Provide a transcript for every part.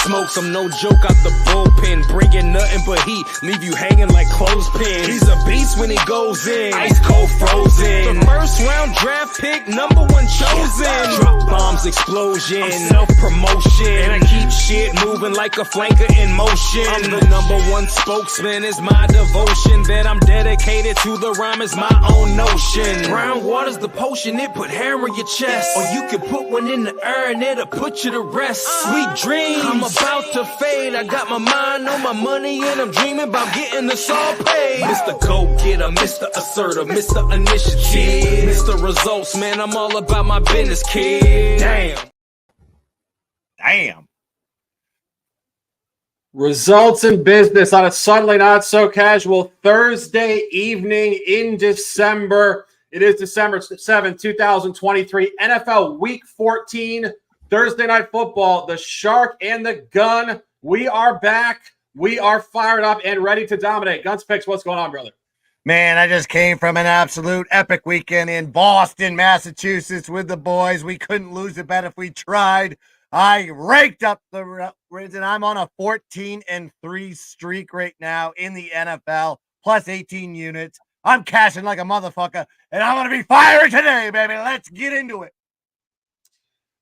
smokes, I'm no joke out the bullpen. Bringing nothing but heat, leave you hanging like clothespins. He's a beast when he goes in, ice cold frozen. The first round draft pick, number one chosen. Drop bombs, explosion, self-promotion. And I keep shit moving like a flanker in motion. I'm the number one spokesman, it's my devotion. That I'm dedicated to the rhyme is my own notion. Brown water's the potion, it put hair on your chest. Or you can put one in the air and it'll put you to rest. Sweet dreams, I'm about to fade. I got my mind on my money and I'm dreaming about getting this all paid. Mr. Go-Getter, Mr. Assertive, Mr. Initiative, Mr. Results, man, I'm all about my business, kid. Damn. Results in business on a Sunday Not So Casual Thursday evening in December. It is December 7th, 2023, NFL Week 14, Thursday Night Football, the Shark and the Gun. We are back. We are fired up and ready to dominate. Guns Picks, what's going on, brother? Man, I just came from an absolute epic weekend in Boston, Massachusetts with the boys. We couldn't lose a bet if we tried. I raked up the wins, and I'm on a 14-3 streak right now in the NFL, plus 18 units. I'm cashing like a motherfucker, and I'm going to be firing today, baby. Let's get into it.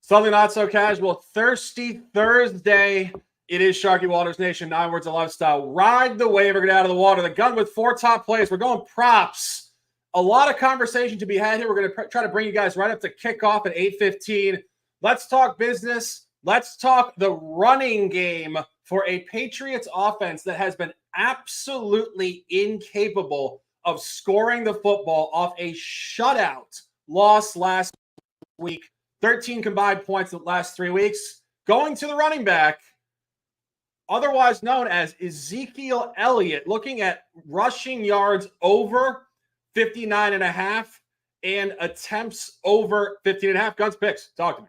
Sunday Not So Casual, Thirsty Thursday. It is Sharky Walters Nation, 9 words of lifestyle. Ride the wave or get out of the water. The Gun with 4 top plays. We're going props. A lot of conversation to be had here. We're going to try to bring you guys right up to kickoff at 8:15. Let's talk business. Let's talk the running game for a Patriots offense that has been absolutely incapable of scoring the football off a shutout loss last week. 13 combined points the last 3 weeks. Going to the running back, otherwise known as Ezekiel Elliott, looking at rushing yards over 59.5 and attempts over 15.5. Guns Picks, talk to me.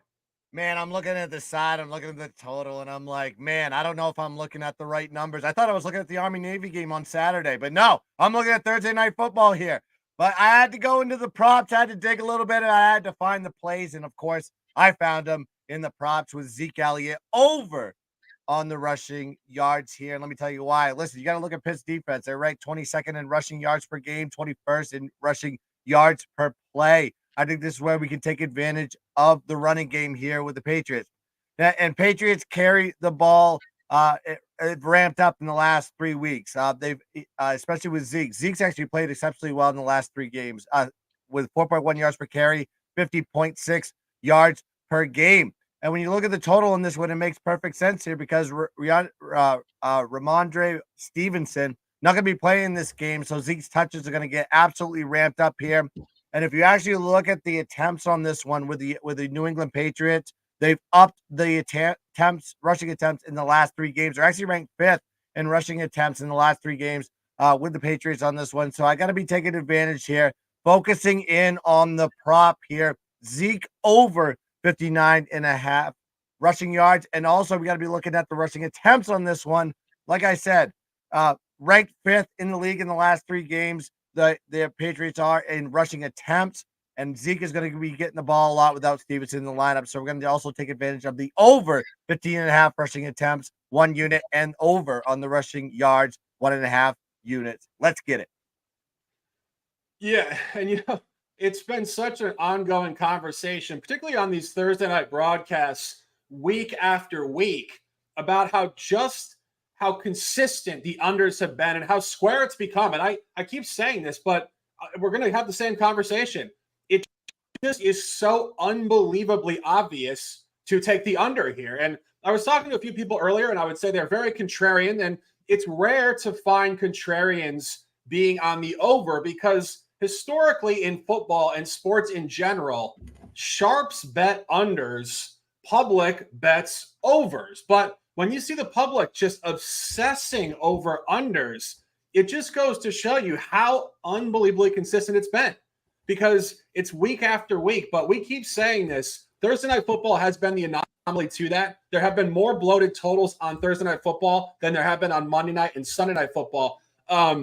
Man, I'm looking at the side, I'm looking at the total, and I'm like, man, I don't know if I'm looking at the right numbers. I thought I was looking at the Army-Navy game on Saturday, but no, I'm looking at Thursday Night Football here. But I had to go into the props, I had to dig a little bit, and I had to find the plays, and of course, I found them in the props with Zeke Elliott over on the rushing yards here. And let me tell you why. Listen, you got to look at Pitt's defense. They're ranked 22nd in rushing yards per game, 21st in rushing yards per play. I think this is where we can take advantage of the running game here with the Patriots. And Patriots carry the ball. It ramped up in the last 3 weeks. They've, especially with Zeke. Zeke's actually played exceptionally well in the last 3 games with 4.1 yards per carry, 50.6 yards per game. And when you look at the total in this one, it makes perfect sense here because Ramondre Stevenson not going to be playing this game, so Zeke's touches are going to get absolutely ramped up here. And if you actually look at the attempts on this one with the New England Patriots, they've upped the rushing attempts in the last 3 games. They're actually ranked 5th in rushing attempts in the last 3 games with the Patriots on this one. So I got to be taking advantage here, focusing in on the prop here. Zeke over 59.5 rushing yards. And also we got to be looking at the rushing attempts on this one. Like I said, ranked 5th in the league in the last 3 games. The Patriots are in rushing attempts, and Zeke is going to be getting the ball a lot without Stevenson in the lineup. So we're going to also take advantage of the over 15.5 rushing attempts, 1 unit, and over on the rushing yards, 1.5 units. Let's get it. Yeah, and it's been such an ongoing conversation, particularly on these Thursday night broadcasts, week after week, about how consistent the unders have been and how square it's become. And I keep saying this, but we're going to have the same conversation. It just is so unbelievably obvious to take the under here. And I was talking to a few people earlier, and I would say they're very contrarian, and it's rare to find contrarians being on the over because historically in football and sports in general, sharps bet unders, public bets overs. But when you see the public just obsessing over unders, it just goes to show you how unbelievably consistent it's been because it's week after week. But we keep saying this. Thursday Night Football has been the anomaly to that. There have been more bloated totals on Thursday Night Football than there have been on Monday Night and Sunday Night Football. I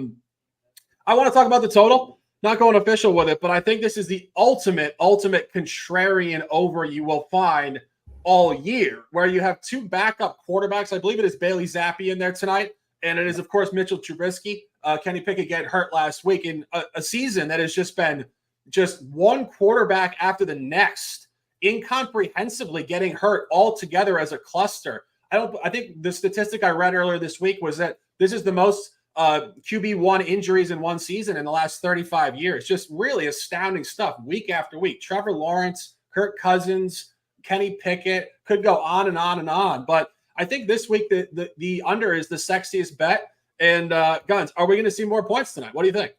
want to talk about the total. Not going official with it, but I think this is the ultimate contrarian over you will find all year, where you have two backup quarterbacks. I believe it is Bailey Zappi in there tonight, and it is, of course, Mitchell Trubisky. Kenny Pickett getting hurt last week in a season that has just been just one quarterback after the next, incomprehensibly getting hurt all together as a cluster. I think the statistic I read earlier this week was that this is the most QB1 injuries in one season in the last 35 years. Just really astounding stuff week after week. Trevor Lawrence, Kirk Cousins, Kenny Pickett, could go on and on and on. But I think this week the under is the sexiest bet. And Guns, are we going to see more points tonight? What do you think?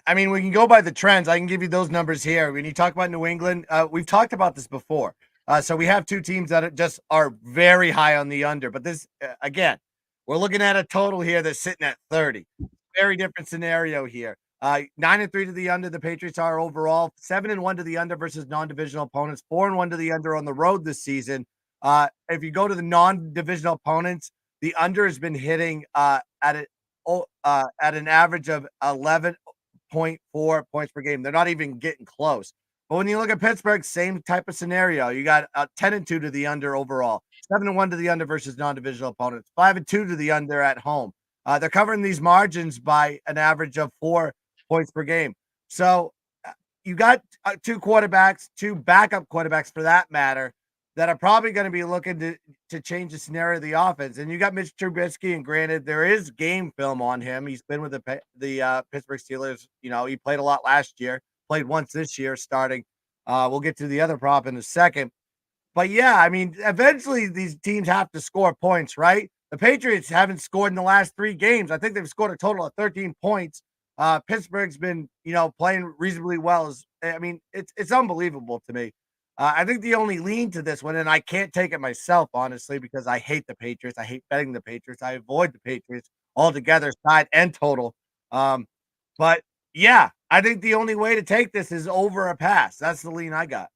I mean, we can go by the trends. I can give you those numbers here. When you talk about New England, we've talked about this before. So we have two teams that just are very high on the under. But this, again, we're looking at a total here that's sitting at 30. Very different scenario here. 9-3 to the under, the Patriots are overall. 7-1 to the under versus non-divisional opponents. 4-1 to the under on the road this season. If you go to the non-divisional opponents, the under has been hitting at an average of 11.4 points per game. They're not even getting close. But when you look at Pittsburgh, same type of scenario. You got 10-2 to the under overall, 7-1 to the under versus non-divisional opponents, 5-2 to the under at home. They're covering these margins by an average of 4 points per game. So you got two quarterbacks, two backup quarterbacks for that matter, that are probably going to be looking to change the scenario of the offense. And you got Mitch Trubisky, and granted, there is game film on him. He's been with the Pittsburgh Steelers. You know, he played a lot last year, played once this year starting. We'll get to the other prop in a second. But yeah, I mean, eventually these teams have to score points, right? The Patriots haven't scored in the last 3 games. I think they've scored a total of 13 points. Pittsburgh's been, playing reasonably well. It's unbelievable to me. I think the only lean to this one, and I can't take it myself, honestly, because I hate the Patriots. I hate betting the Patriots. I avoid the Patriots altogether, side and total. But yeah, I think the only way to take this is over a pass. That's the lean I got.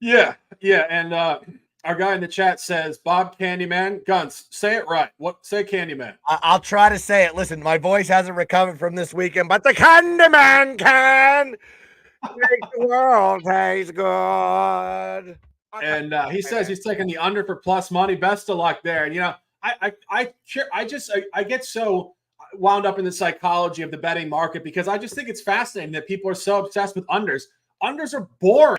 Yeah. And our guy in the chat says, Bob Candyman, Guns, say it right. Say Candyman. I'll try to say it. Listen, my voice hasn't recovered from this weekend, but the Candyman can make the world taste good. And he says he's taking the under for plus money. Best of luck there. And I get so wound up in the psychology of the betting market because I just think it's fascinating that people are so obsessed with unders. Unders are boring.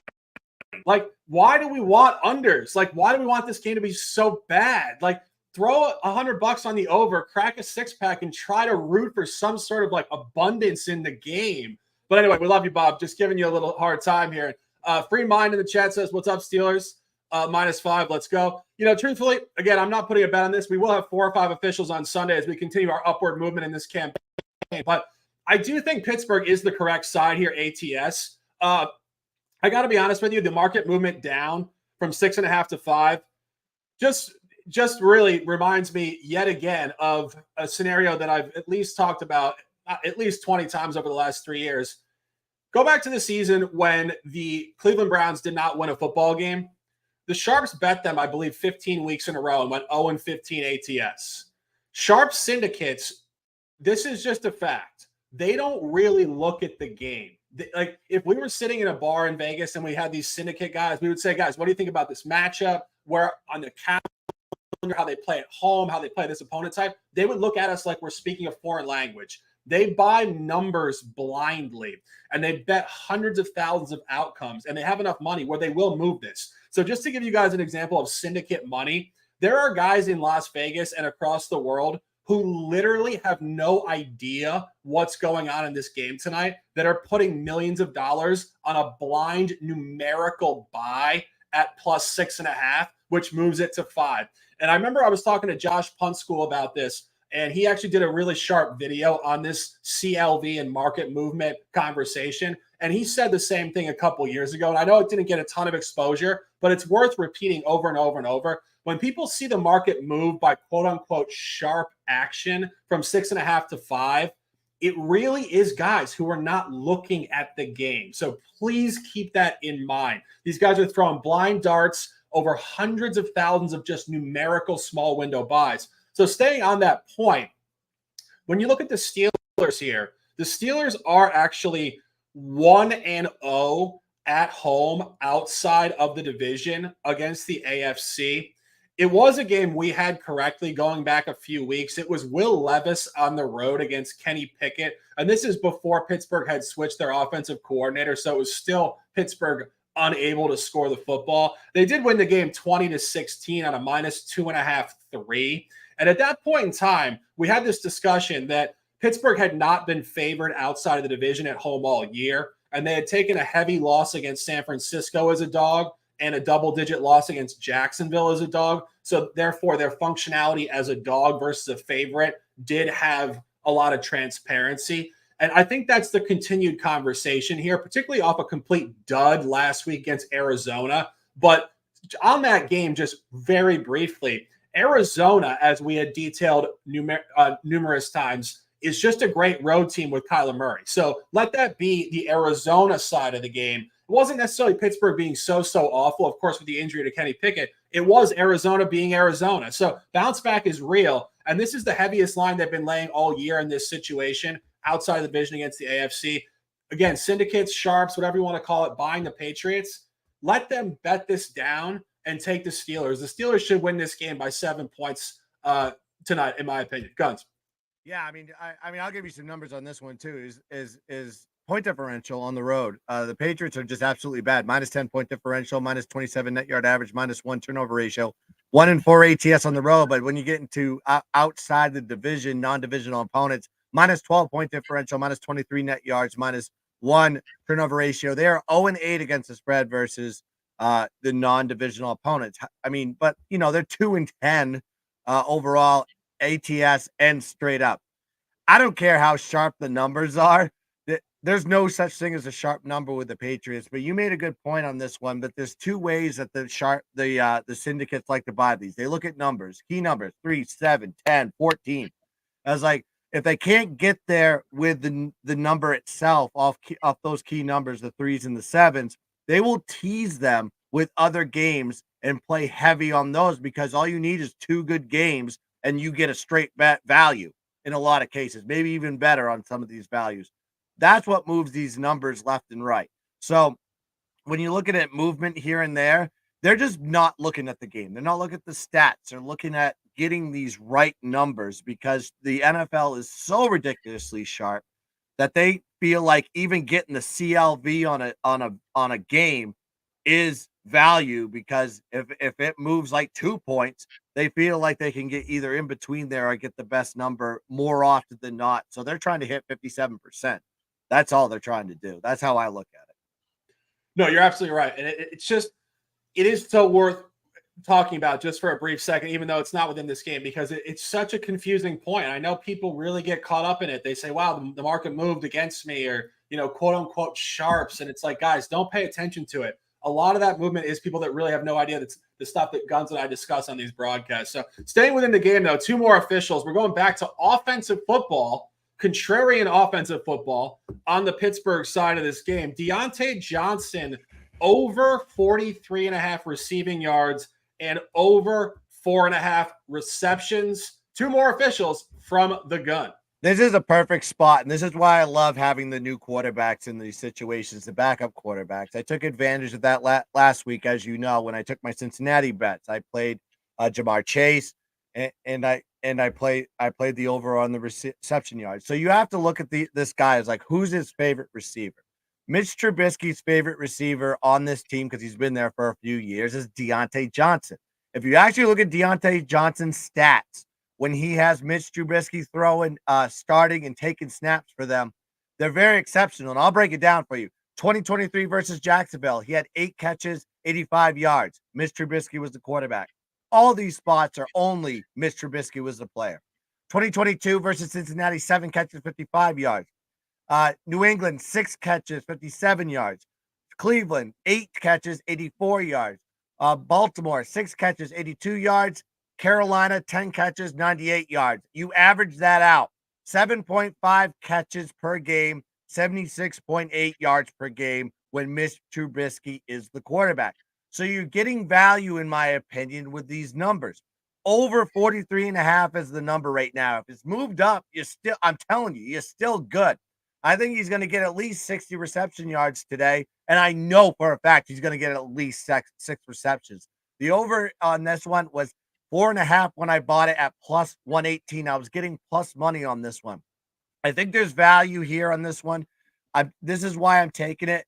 Like, why do we want unders? Like, why do we want this game to be so bad? Like, throw $100 on the over, crack a 6-pack, and try to root for some sort of like abundance in the game. But anyway, we love you, Bob. Just giving you a little hard time here. Free Mind in the chat says, what's up, Steelers? -5. Let's go. Truthfully, again, I'm not putting a bet on this. We will have 4 or 5 officials on Sunday as we continue our upward movement in this campaign. But I do think Pittsburgh is the correct side here, ATS. I got to be honest with you, the market movement down from 6.5 to 5 just really reminds me yet again of a scenario that I've at least talked about at least 20 times over the last 3 years. Go back to the season when the Cleveland Browns did not win a football game. The Sharps bet them, I believe, 15 weeks in a row and went 0-15 ATS. Sharp syndicates, this is just a fact. They don't really look at the game. Like, if we were sitting in a bar in Vegas and we had these syndicate guys, we would say, guys, what do you think about this matchup? Where on the calendar, how they play at home, how they play this opponent type? They would look at us like we're speaking a foreign language. They buy numbers blindly, and they bet hundreds of thousands of outcomes, and they have enough money where they will move this. So just to give you guys an example of syndicate money, there are guys in Las Vegas and across the world who literally have no idea what's going on in this game tonight that are putting millions of dollars on a blind numerical buy at +6.5, which moves it to 5. And I remember I was talking to Josh Puntschool about this, and he actually did a really sharp video on this CLV and market movement conversation. And he said the same thing a couple years ago. And I know it didn't get a ton of exposure, but it's worth repeating over and over and over. When people see the market move by quote unquote sharp action from 6.5 to 5, it really is guys who are not looking at the game. So please keep that in mind. These guys are throwing blind darts over hundreds of thousands of just numerical small window buys. So staying on that point, when you look at the Steelers here, the Steelers are actually 1-0 at home outside of the division against the AFC. It was a game we had correctly going back a few weeks. It was Will Levis on the road against Kenny Pickett. And this is before Pittsburgh had switched their offensive coordinator. So it was still Pittsburgh unable to score the football. They did win the game 20-16 on a -2.5, 3. And at that point in time, we had this discussion that Pittsburgh had not been favored outside of the division at home all year. And they had taken a heavy loss against San Francisco as a dog and a double-digit loss against Jacksonville as a dog. So therefore, their functionality as a dog versus a favorite did have a lot of transparency. And I think that's the continued conversation here, particularly off a complete dud last week against Arizona. But on that game, just very briefly, Arizona, as we had detailed numerous times, is just a great road team with Kyler Murray. So let that be the Arizona side of the game. It wasn't necessarily Pittsburgh being so awful. Of course, with the injury to Kenny Pickett, it was Arizona being Arizona. So bounce back is real. And this is the heaviest line they've been laying all year in this situation outside of the division against the AFC. Again, syndicates, sharps, whatever you want to call it, buying the Patriots. Let them bet this down and take the Steelers. The Steelers should win this game by 7 points tonight, in my opinion. Guns. Yeah, I mean, I'll give you some numbers on this one too. Is point differential on the road? The Patriots are just absolutely bad. -10 point differential, -27 net yard average, -1 turnover ratio, 1-4 ATS on the road. But when you get into outside the division, non-divisional opponents, -12 point differential, -23 net yards, -1 turnover ratio. They are 0-8 against the spread versus the non-divisional opponents. I mean, but they're 2-10 overall. ATS and straight up. I don't care how sharp the numbers are. There's no such thing as a sharp number with the Patriots, but you made a good point on this one. But there's two ways that the syndicates like to buy these. They look at numbers, key numbers, 3, 7, 10, 14. As like if they can't get there with the number itself off those key numbers, the 3s and the 7s, they will tease them with other games and play heavy on those because all you need is 2 good games and you get a straight bet value in a lot of cases, maybe even better on some of these values. That's what moves these numbers left and right. So when you look at it, movement here and there, they're just not looking at the game. They're not looking at the stats. They're looking at getting these right numbers because the NFL is so ridiculously sharp that they feel like even getting the CLV on a game is value because if it moves like 2 points, they feel like they can get either in between there or get the best number more often than not. So they're trying to hit 57%. That's all they're trying to do. That's how I look at it. No, you're absolutely right. And it is so worth talking about just for a brief second, even though it's not within this game, because it's such a confusing point. I know people really get caught up in it. They say, wow, the market moved against me or, quote unquote sharps. And it's like, guys, don't pay attention to it. A lot of that movement is people that really have no idea that's the stuff that Guns and I discuss on these broadcasts. So staying within the game, though, 2 more officials. We're going back to offensive football, contrarian offensive football on the Pittsburgh side of this game. Deontay Johnson over 43.5 receiving yards and over 4.5 receptions. 2 more officials from the gun. This is a perfect spot, and this is why I love having the new quarterbacks in these situations, the backup quarterbacks. I took advantage of that last week, as you know, when I took my Cincinnati bets. I played Jamar Chase, and I played the over on the reception yards. So you have to look at this guy as like, who's his favorite receiver? Mitch Trubisky's favorite receiver on this team, because he's been there for a few years, is Deontay Johnson. If you actually look at Deontay Johnson's stats, when he has Mitch Trubisky throwing, starting and taking snaps for them, they're very exceptional. And I'll break it down for you. 2023 versus Jacksonville, he had 8 catches, 85 yards. Mitch Trubisky was the quarterback. All these spots are only Mitch Trubisky was the player. 2022 versus Cincinnati, 7 catches, 55 yards. New England, 6 catches, 57 yards. Cleveland, 8 catches, 84 yards. Baltimore, 6 catches, 82 yards. Carolina, 10 catches, 98 yards. You average that out. 7.5 catches per game, 76.8 yards per game when Mitch Trubisky is the quarterback. So you're getting value, in my opinion, with these numbers. Over 43.5 is the number right now. If it's moved up, I'm telling you, you're still good. I think he's going to get at least 60 reception yards today. And I know for a fact he's going to get at least six receptions. The over on this one was 4.5 when I bought it at plus 118. I was getting plus money on this one. I think there's value here on this one. This is why I'm taking it.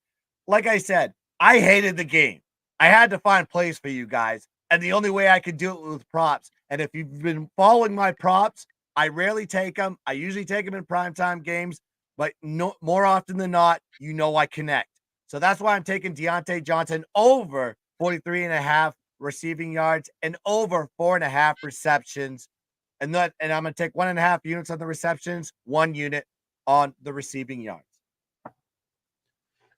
Like I said, I hated the game. I had to find plays for you guys. And the only way I could do it was with props. And if you've been following my props, I rarely take them. I usually take them in primetime games, but more often than not, I connect. So that's why I'm taking Deontay Johnson over 43.5 receiving yards and over 4.5 receptions. And I'm going to take 1.5 units on the receptions, 1 unit on the receiving yards.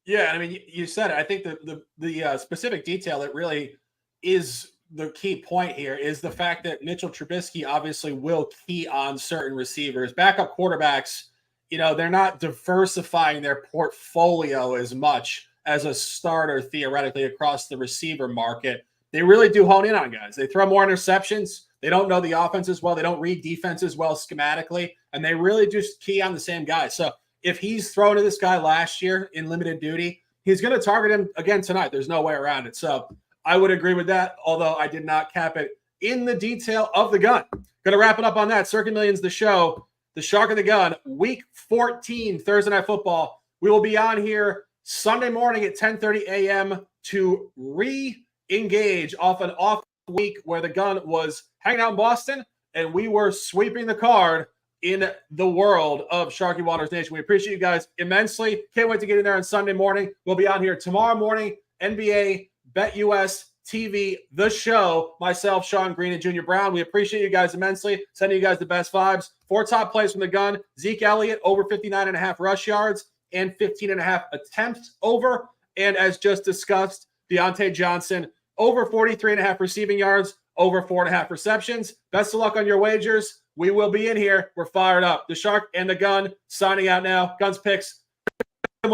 Yeah, I mean, you said it. I think the specific detail that really is the key point here is the fact that Mitchell Trubisky obviously will key on certain receivers. Backup quarterbacks, they're not diversifying their portfolio as much as a starter theoretically across the receiver market. They really do hone in on guys. They throw more interceptions. They don't know the offense as well. They don't read defense as well schematically, and they really just key on the same guy. So if he's thrown to this guy last year in limited duty, he's going to target him again tonight. There's no way around it. So I would agree with that, although I did not cap it in the detail of the gun. Going to wrap it up on that. Circa Millions, the show, the Shark of the Gun, Week 14, Thursday Night Football. We will be on here Sunday morning at 10:30 a.m. to re-engage off an off week where the gun was hanging out in Boston and we were sweeping the card in the world of Sharky Waters Nation. We appreciate you guys immensely. Can't wait to get in there on Sunday morning. We'll be on here tomorrow morning, NBA, BetUS, TV, the show, myself, Sean Green, and Junior Brown. We appreciate you guys immensely. Sending you guys the best vibes. 4 top plays from the gun. Zeke Elliott, over 59.5 rush yards and 15.5 attempts over. And as just discussed, Deontay Johnson, over 43.5 receiving yards, over 4.5 receptions. Best of luck on your wagers. We will be in here. We're fired up. The Shark and the Gun signing out now. Guns picks,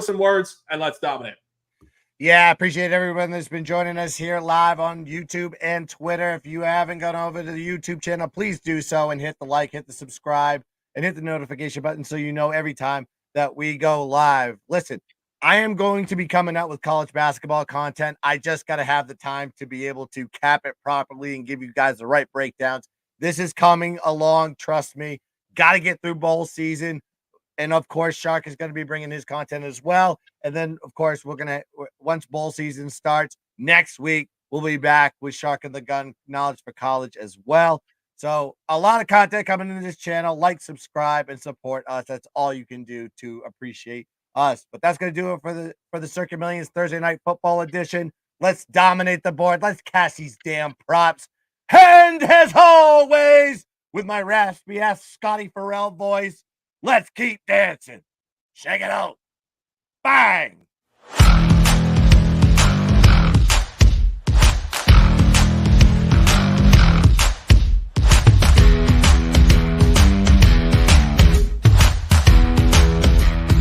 some words, and let's dominate. Yeah, appreciate everyone that's been joining us here live on YouTube and Twitter. If you haven't gone over to the YouTube channel, please do so and hit the like, hit the subscribe, and hit the notification button so you know every time that we go live. Listen, I am going to be coming out with college basketball content. I just got to have the time to be able to cap it properly and give you guys the right breakdowns. This is coming along. Trust me. Got to get through bowl season. And of course, Shark is going to be bringing his content as well. And then, of course, once bowl season starts next week, we'll be back with Shark and the Gun Knowledge for College as well. So a lot of content coming into this channel. Like, subscribe, and support us. That's all you can do to appreciate us. But that's going to do it for the Circa Millions Thursday Night Football edition. Let's dominate the board. Let's cash these damn props. And as always, with my raspy ass Scotty Farrell voice, let's keep dancing. Shake it out. Bang.